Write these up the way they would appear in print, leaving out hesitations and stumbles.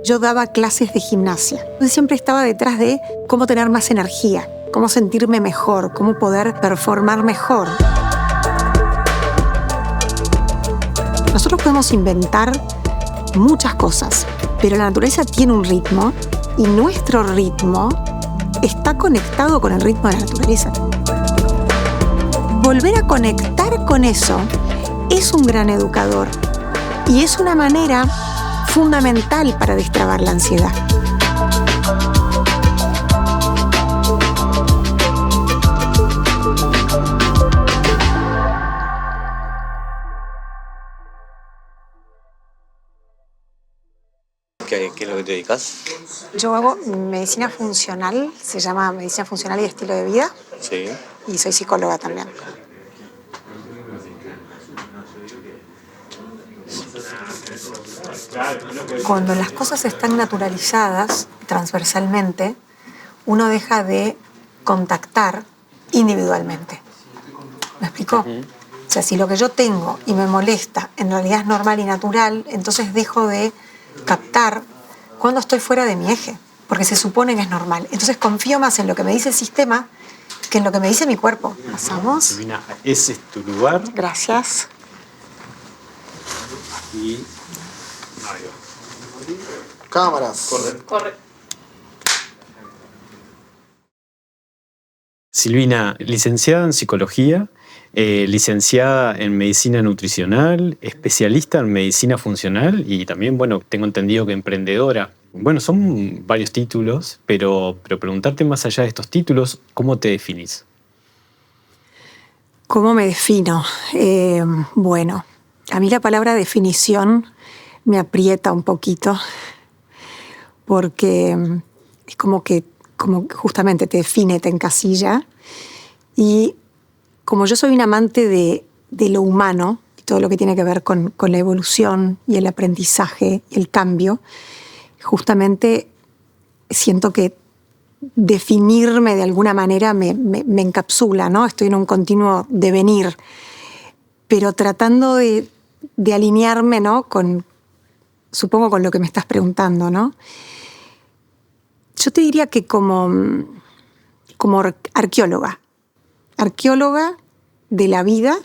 yo daba clases de gimnasia. Entonces siempre estaba detrás de cómo tener más energía, cómo sentirme mejor, cómo poder performar mejor. Nosotros podemos inventar muchas cosas, pero la naturaleza tiene un ritmo y nuestro ritmo está conectado con el ritmo de la naturaleza. Volver a conectar con eso es un gran educador y es una manera fundamental para destrabar la ansiedad. ¿Qué es lo que te dedicas? Yo hago medicina funcional, se llama medicina funcional y estilo de vida. Sí. Y soy psicóloga también. Cuando las cosas están naturalizadas transversalmente, uno deja de contactar individualmente. ¿Me explico? O sea, si lo que yo tengo y me molesta en realidad es normal y natural, entonces dejo de captar cuando estoy fuera de mi eje, porque se supone que es normal. Entonces confío más en lo que me dice el sistema que en lo que me dice mi cuerpo. ¿Pasamos? Silvina, ese es tu lugar. Gracias. Y... Cámaras. Corre. Silvina, licenciada en psicología, licenciada en medicina nutricional, especialista en medicina funcional y también, bueno, tengo entendido que emprendedora. Bueno, son varios títulos, pero preguntarte más allá de estos títulos, ¿cómo te definís? ¿Cómo me defino? Bueno, a mí la palabra definición me aprieta un poquito porque es como justamente te define, te encasilla. Y como yo soy un amante de lo humano y todo lo que tiene que ver con la evolución y el aprendizaje y el cambio, justamente siento que definirme de alguna manera me encapsula, ¿no? Estoy en un continuo devenir, pero tratando de alinearme, ¿no? Supongo con lo que me estás preguntando, ¿no? Yo te diría que como arqueóloga de la vida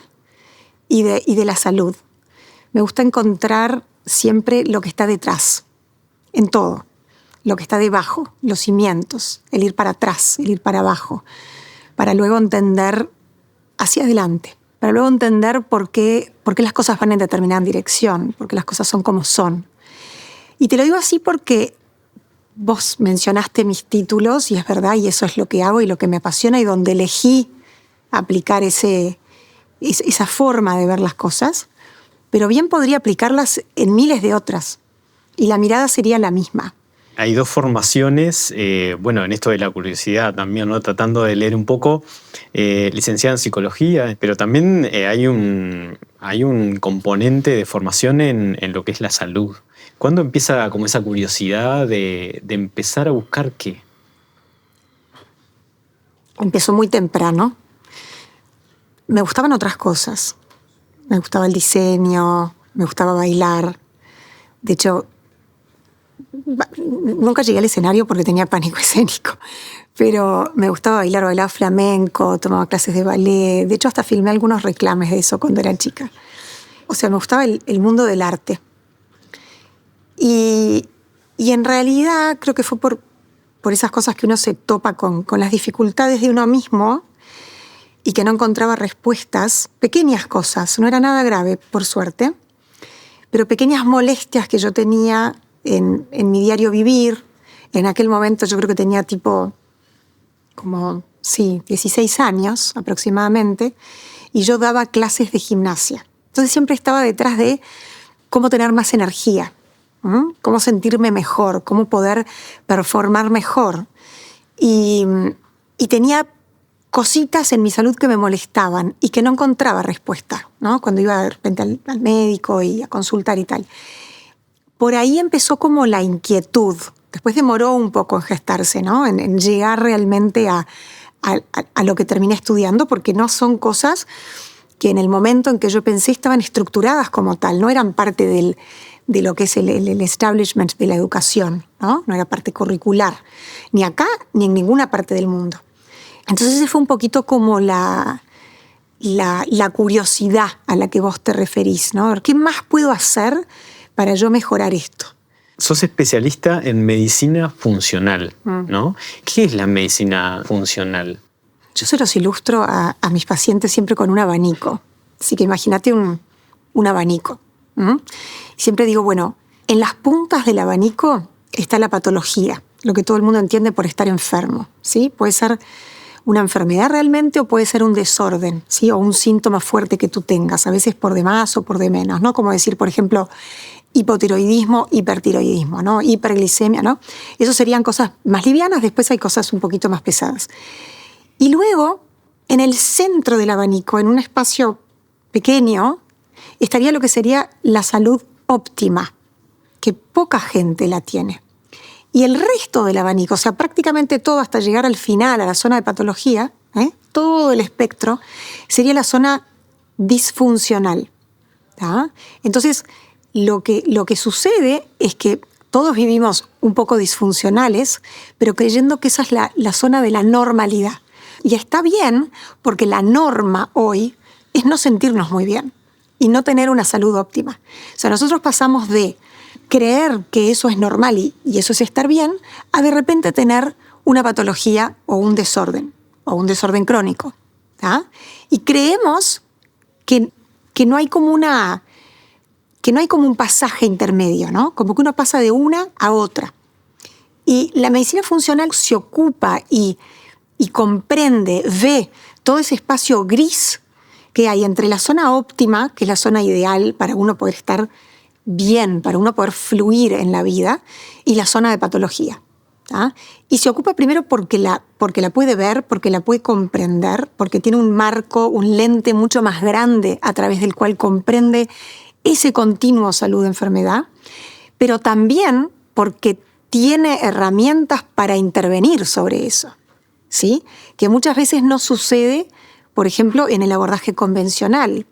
y de la salud. Me gusta encontrar siempre lo que está detrás, en todo. Lo que está debajo, los cimientos, el ir para atrás, el ir para abajo, para luego entender hacia adelante, para luego entender por qué las cosas van en determinada dirección, por qué las cosas son como son. Y te lo digo así porque vos mencionaste mis títulos y es verdad, y eso es lo que hago y lo que me apasiona y donde elegí aplicar esa forma de ver las cosas, pero bien podría aplicarlas en miles de otras y la mirada sería la misma. Hay dos formaciones, bueno, en esto de la curiosidad también, ¿no? Tratando de leer un poco, licenciada en psicología, pero también hay un componente de formación en lo que es la salud. ¿Cuándo empieza como esa curiosidad de empezar a buscar qué? Empezó muy temprano. Me gustaban otras cosas. Me gustaba el diseño, me gustaba bailar. De hecho, nunca llegué al escenario porque tenía pánico escénico, pero me gustaba bailar, bailaba flamenco, tomaba clases de ballet. De hecho, hasta filmé algunos reclames de eso cuando era chica. O sea, me gustaba el mundo del arte. Y en realidad creo que fue por esas cosas que uno se topa con las dificultades de uno mismo y que no encontraba respuestas, pequeñas cosas, no era nada grave, por suerte, pero pequeñas molestias que yo tenía en mi diario vivir. En aquel momento yo creo que tenía 16 años aproximadamente, y yo daba clases de gimnasia. Entonces siempre estaba detrás de cómo tener más energía, cómo sentirme mejor, cómo poder performar mejor. Y tenía cositas en mi salud que me molestaban y que no encontraba respuesta, ¿no? Cuando iba de repente al médico y a consultar y tal. Por ahí empezó como la inquietud. Después demoró un poco en gestarse, ¿no? En llegar realmente a lo que terminé estudiando, porque no son cosas que en el momento en que yo pensé estaban estructuradas como tal, no eran parte de lo que es el establishment de la educación, ¿no? No era parte curricular, ni acá ni en ninguna parte del mundo. Entonces ese fue un poquito como la curiosidad a la que vos te referís, ¿no? ¿Qué más puedo hacer para yo mejorar esto? Sos especialista en medicina funcional, ¿no? ¿Qué es la medicina funcional? Yo se los ilustro a mis pacientes siempre con un abanico. Así que imagínate un abanico. Siempre digo, bueno, en las puntas del abanico está la patología, lo que todo el mundo entiende por estar enfermo, ¿sí? Puede ser una enfermedad realmente o puede ser un desorden, ¿sí? O un síntoma fuerte que tú tengas, a veces por de más o por de menos, ¿no? Como decir, por ejemplo, hipotiroidismo, hipertiroidismo, ¿no? Hiperglicemia, ¿no? Eso serían cosas más livianas, después hay cosas un poquito más pesadas. Y luego, en el centro del abanico, en un espacio pequeño, estaría lo que sería la salud óptima, que poca gente la tiene. Y el resto del abanico, o sea, prácticamente todo hasta llegar al final, a la zona de patología, todo el espectro, sería la zona disfuncional. ¿Tá? Entonces, lo que sucede es que todos vivimos un poco disfuncionales, pero creyendo que esa es la zona de la normalidad. Y está bien, porque la norma hoy es no sentirnos muy bien y no tener una salud óptima. O sea, nosotros pasamos de creer que eso es normal y eso es estar bien, a de repente tener una patología o un desorden crónico. ¿Tá? Y creemos que no hay como un pasaje intermedio, ¿no? Como que uno pasa de una a otra. Y la medicina funcional se ocupa y comprende, ve todo ese espacio gris que hay entre la zona óptima, que es la zona ideal para uno poder estar bien, para uno poder fluir en la vida, y la zona de patología. ¿Tá? Y se ocupa primero porque la puede ver, porque la puede comprender, porque tiene un marco, un lente mucho más grande a través del cual comprende ese continuo salud-enfermedad, pero también porque tiene herramientas para intervenir sobre eso, ¿sí? Que muchas veces no sucede, por ejemplo, en el abordaje convencional.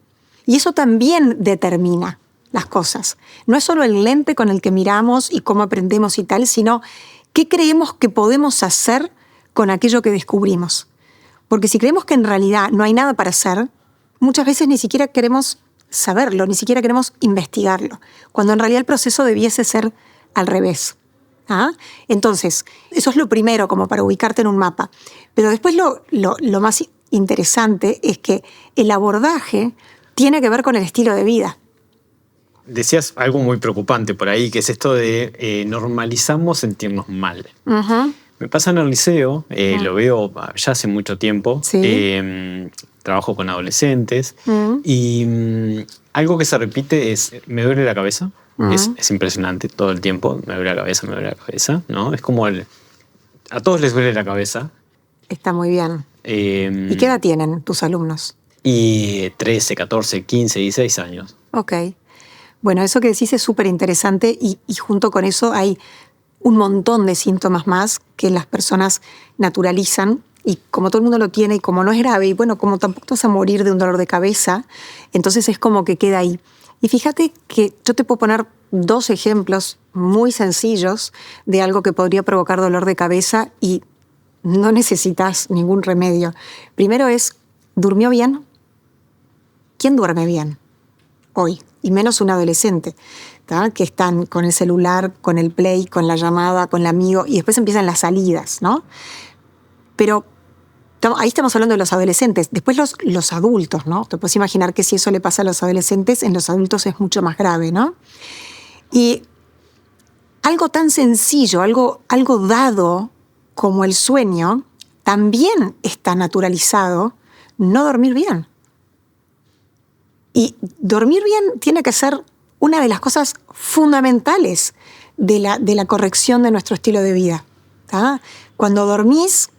Y eso también determina las cosas. No es solo el lente con el que miramos y cómo aprendemos y tal, sino qué creemos que podemos hacer con aquello que descubrimos. Porque si creemos que en realidad no hay nada para hacer, muchas veces ni siquiera queremos saberlo, ni siquiera queremos investigarlo, cuando en realidad el proceso debiese ser al revés. ¿Ah? Entonces, eso es lo primero, como para ubicarte en un mapa. Pero después lo más interesante es que el abordaje tiene que ver con el estilo de vida. Decías algo muy preocupante por ahí, que es esto de normalizamos sentirnos mal. Uh-huh. Me pasa en el liceo, lo veo ya hace mucho tiempo. Sí. Trabajo con adolescentes y algo que se repite es, me duele la cabeza. Uh-huh. Es impresionante todo el tiempo, me duele la cabeza, ¿no? Es como a todos les duele la cabeza. Está muy bien. ¿Y qué edad tienen tus alumnos? Y 13, 14, 15, 16 años. Ok. Bueno, eso que decís es súper interesante y junto con eso hay un montón de síntomas más que las personas naturalizan y como todo el mundo lo tiene y como no es grave y bueno, como tampoco te vas a morir de un dolor de cabeza, entonces es como que queda ahí. Y fíjate que yo te puedo poner 2 ejemplos muy sencillos de algo que podría provocar dolor de cabeza y no necesitas ningún remedio. Primero es, ¿durmió bien? ¿Quién duerme bien hoy? Y menos un adolescente, ¿tá? Que están con el celular, con el play, con la llamada, con el amigo, y después empiezan las salidas, ¿no? Pero ahí estamos hablando de los adolescentes. Después los adultos, ¿no? Te puedes imaginar que si eso le pasa a los adolescentes, en los adultos es mucho más grave, ¿no? Y algo tan sencillo, algo dado como el sueño, también está naturalizado no dormir bien. Y dormir bien tiene que ser una de las cosas fundamentales de la corrección de nuestro estilo de vida. ¿Tá? Cuando dormís,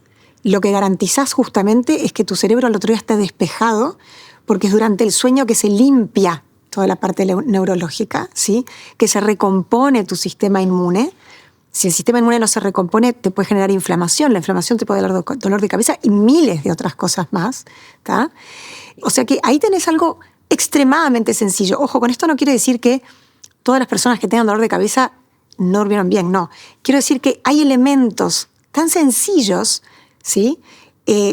lo que garantizás justamente es que tu cerebro al otro día esté despejado, porque es durante el sueño que se limpia toda la parte neurológica, ¿sí? Que se recompone tu sistema inmune. Si el sistema inmune no se recompone, te puede generar inflamación. La inflamación te puede dar dolor de cabeza y miles de otras cosas más. ¿Tá? O sea que ahí tenés algo extremadamente sencillo. Ojo, con esto no quiere decir que todas las personas que tengan dolor de cabeza no durmieron bien, no. Quiero decir que hay elementos tan sencillos, ¿sí?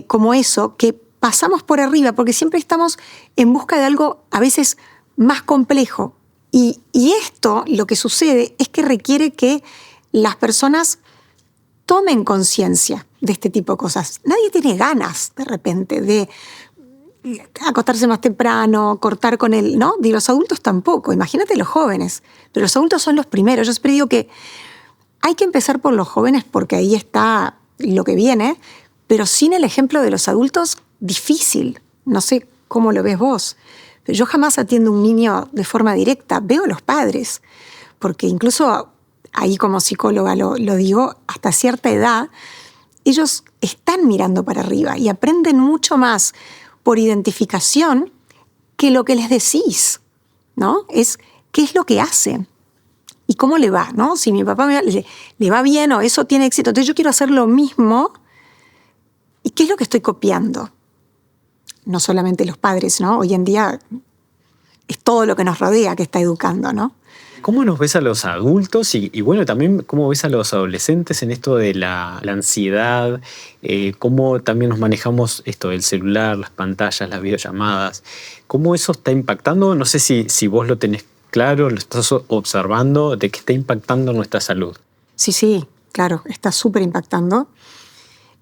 Como eso, que pasamos por arriba, porque siempre estamos en busca de algo a veces más complejo. Y esto, lo que sucede, es que requiere que las personas tomen conciencia de este tipo de cosas. Nadie tiene ganas, de repente, de acostarse más temprano, cortar con él, ¿no? De los adultos tampoco. Imagínate los jóvenes. Pero los adultos son los primeros. Yo siempre digo que hay que empezar por los jóvenes porque ahí está lo que viene, pero sin el ejemplo de los adultos, difícil. No sé cómo lo ves vos. Pero yo jamás atiendo a un niño de forma directa. Veo a los padres. Porque incluso ahí como psicóloga lo digo, hasta cierta edad, ellos están mirando para arriba y aprenden mucho más por identificación que lo que les decís, ¿no? Es qué es lo que hacen y cómo le va, ¿no? Si mi papá le va bien o eso tiene éxito, entonces yo quiero hacer lo mismo. ¿Y qué es lo que estoy copiando? No solamente los padres, ¿no? Hoy en día es todo lo que nos rodea que está educando, ¿no? ¿Cómo nos ves a los adultos y bueno, también cómo ves a los adolescentes en esto de la ansiedad? ¿Cómo también nos manejamos esto del celular, las pantallas, las videollamadas? ¿Cómo eso está impactando? No sé si vos lo tenés claro, lo estás observando, de qué está impactando nuestra salud. Sí, claro, está súper impactando.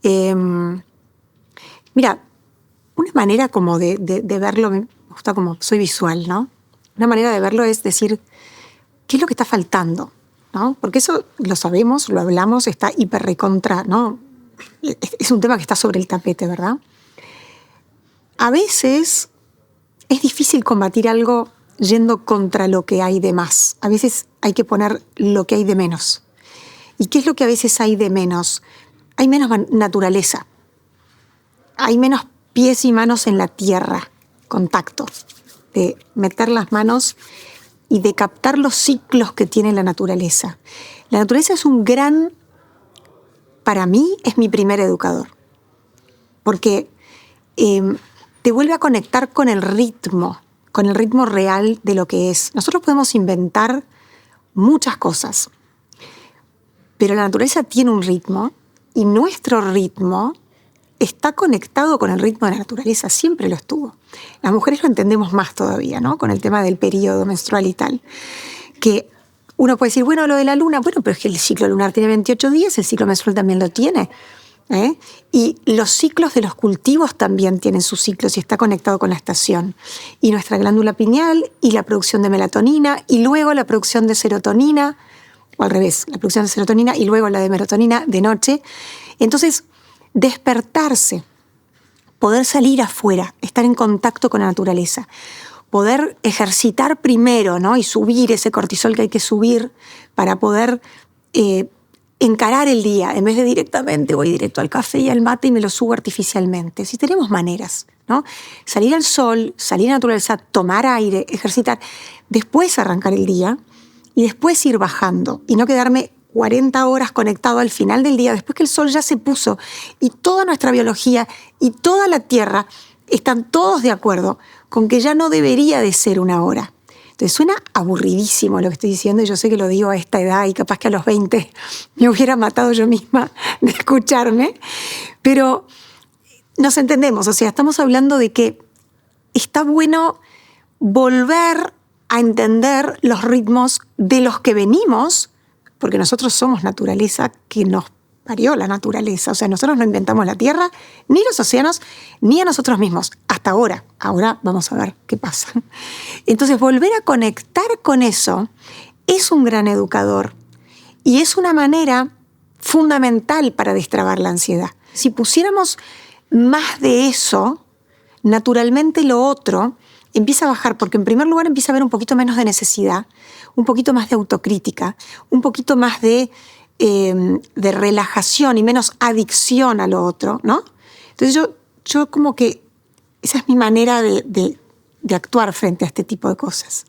Mira, una manera como de verlo, me gusta como soy visual, ¿no? Una manera de verlo es decir, ¿qué es lo que está faltando? ¿No? Porque eso lo sabemos, lo hablamos, está hiper recontra, ¿no? Es un tema que está sobre el tapete, ¿verdad? A veces es difícil combatir algo yendo contra lo que hay de más. A veces hay que poner lo que hay de menos. ¿Y qué es lo que a veces hay de menos? Hay menos naturaleza. Hay menos pies y manos en la tierra, contacto, de meter las manos y de captar los ciclos que tiene la naturaleza. La naturaleza es para mí, es mi primer educador, porque te vuelve a conectar con el ritmo real de lo que es. Nosotros podemos inventar muchas cosas, pero la naturaleza tiene un ritmo y nuestro ritmo está conectado con el ritmo de la naturaleza, siempre lo estuvo. Las mujeres lo entendemos más todavía, ¿no? Con el tema del periodo menstrual y tal. Que uno puede decir, bueno, lo de la luna, bueno, pero es que el ciclo lunar tiene 28 días, el ciclo menstrual también lo tiene. Y los ciclos de los cultivos también tienen sus ciclos y está conectado con la estación. Y nuestra glándula pineal y la producción de melatonina y luego la producción de serotonina, o al revés, la producción de serotonina y luego la de melatonina de noche. Entonces, despertarse, poder salir afuera, estar en contacto con la naturaleza, poder ejercitar primero, ¿no? Y subir ese cortisol que hay que subir para poder encarar el día, en vez de directamente voy directo al café y al mate y me lo subo artificialmente. Si tenemos maneras, ¿no? Salir al sol, salir a la naturaleza, tomar aire, ejercitar, después arrancar el día y después ir bajando y no quedarme 40 horas conectado al final del día, después que el sol ya se puso y toda nuestra biología y toda la Tierra están todos de acuerdo con que ya no debería de ser una hora. Entonces suena aburridísimo lo que estoy diciendo y yo sé que lo digo a esta edad y capaz que a los 20 me hubiera matado yo misma de escucharme, pero nos entendemos, o sea, estamos hablando de que está bueno volver a entender los ritmos de los que venimos, porque nosotros somos naturaleza que nos parió la naturaleza. O sea, nosotros no inventamos la Tierra, ni los océanos, ni a nosotros mismos. Hasta ahora. Ahora vamos a ver qué pasa. Entonces, volver a conectar con eso es un gran educador y es una manera fundamental para destrabar la ansiedad. Si pusiéramos más de eso, naturalmente lo otro empieza a bajar, porque en primer lugar empieza a haber un poquito menos de necesidad, un poquito más de autocrítica, un poquito más de relajación y menos adicción a lo otro, ¿no? Entonces yo como que esa es mi manera de actuar frente a este tipo de cosas.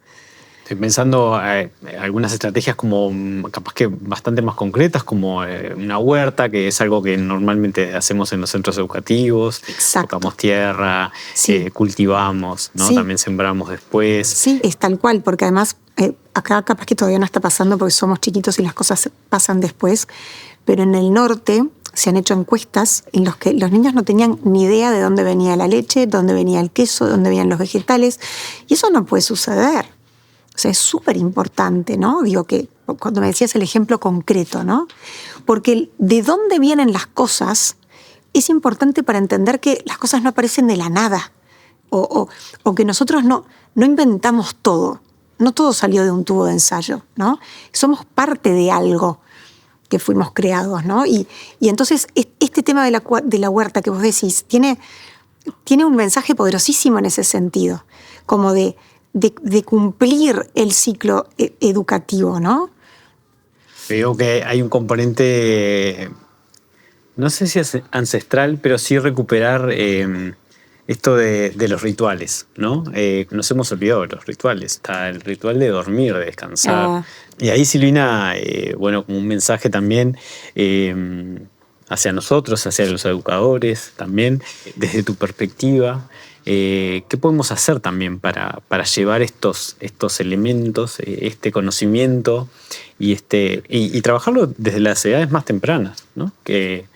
Estoy pensando algunas estrategias como capaz que bastante más concretas, como una huerta, que es algo que normalmente hacemos en los centros educativos. Exacto. Tocamos tierra, Sí. cultivamos, ¿no? Sí. También sembramos después. Sí, es tal cual, porque además acá capaz que todavía no está pasando porque somos chiquitos y las cosas pasan después, pero en el norte se han hecho encuestas en las que los niños no tenían ni idea de dónde venía la leche, dónde venía el queso, dónde venían los vegetales, y eso no puede suceder. O sea, es súper importante, ¿no? Digo que cuando me decías el ejemplo concreto, ¿no? Porque de dónde vienen las cosas es importante para entender que las cosas no aparecen de la nada o que nosotros no inventamos todo. No todo salió de un tubo de ensayo, ¿no? Somos parte de algo que fuimos creados, ¿no? Y entonces este tema de la huerta que vos decís tiene un mensaje poderosísimo en ese sentido, como de cumplir el ciclo educativo, ¿no? Veo que hay un componente, no sé si es ancestral, pero sí recuperar esto de los rituales, ¿no? Nos hemos olvidado de los rituales. Está el ritual de dormir, de descansar. Y ahí, Silvina, bueno, como un mensaje también hacia nosotros, hacia los educadores también, desde tu perspectiva, ¿qué podemos hacer también para llevar estos elementos, este conocimiento y trabajarlo desde las edades más tempranas, ¿no? ¿Qué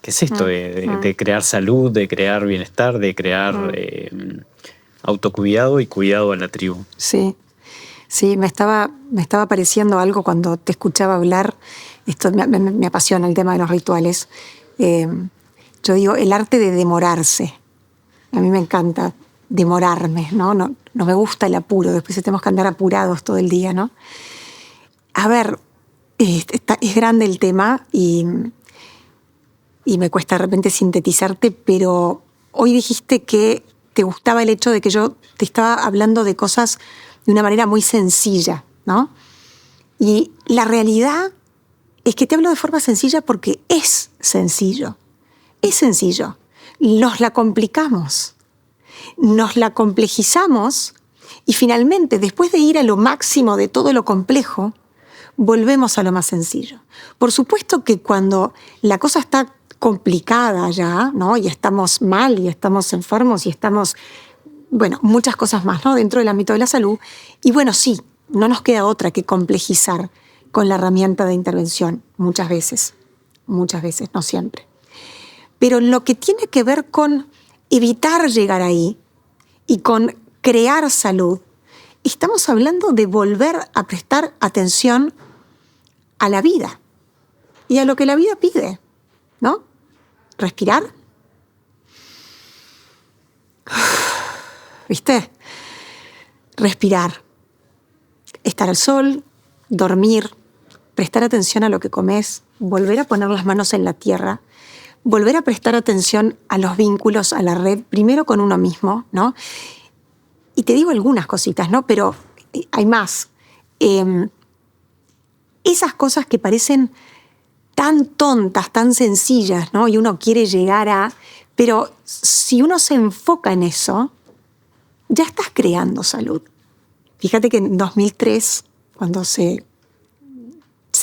es esto de crear salud, de crear bienestar, de crear autocuidado y cuidado a la tribu? Sí, sí, me estaba pareciendo algo cuando te escuchaba hablar. Esto me apasiona el tema de los rituales. Yo digo, el arte de demorarse. A mí me encanta demorarme, ¿no? No me gusta el apuro, después tenemos que andar apurados todo el día, ¿no? A ver, es grande el tema y me cuesta de repente sintetizarte, pero hoy dijiste que te gustaba el hecho de que yo te estaba hablando de cosas de una manera muy sencilla, ¿no? Y la realidad es que te hablo de forma sencilla porque es sencillo. Es sencillo. Nos la complicamos, nos la complejizamos y finalmente, después de ir a lo máximo de todo lo complejo, volvemos a lo más sencillo. Por supuesto que cuando la cosa está complicada ya, ¿no? Y estamos mal, y estamos enfermos, y estamos, bueno, muchas cosas más, ¿no? Dentro del ámbito de la salud. Y bueno, sí, no nos queda otra que complejizar con la herramienta de intervención, muchas veces, no siempre. Pero lo que tiene que ver con evitar llegar ahí y con crear salud, estamos hablando de volver a prestar atención a la vida y a lo que la vida pide, ¿no? Respirar. ¿Viste? Respirar. Estar al sol, dormir, prestar atención a lo que comes, volver a poner las manos en la tierra, volver a prestar atención a los vínculos, a la red, primero con uno mismo, ¿no? Y te digo algunas cositas, ¿no? Pero hay más. Esas cosas que parecen tan tontas, tan sencillas, ¿no? Y uno quiere llegar a... Pero si uno se enfoca en eso, ya estás creando salud. Fíjate que en 2003, cuando se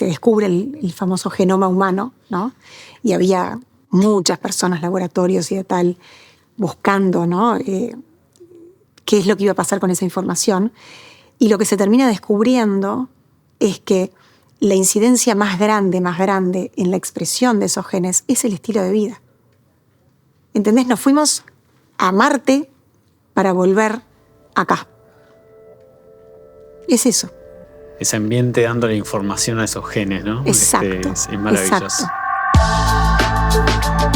descubre el famoso genoma humano, ¿no? Y había muchas personas, laboratorios y de tal, buscando, ¿no? Qué es lo que iba a pasar con esa información. Y lo que se termina descubriendo es que la incidencia más grande en la expresión de esos genes es el estilo de vida. ¿Entendés? Nos fuimos a Marte para volver acá. Es eso. Ese ambiente dando la información a esos genes, ¿no? Exacto. Es maravilloso. Exacto.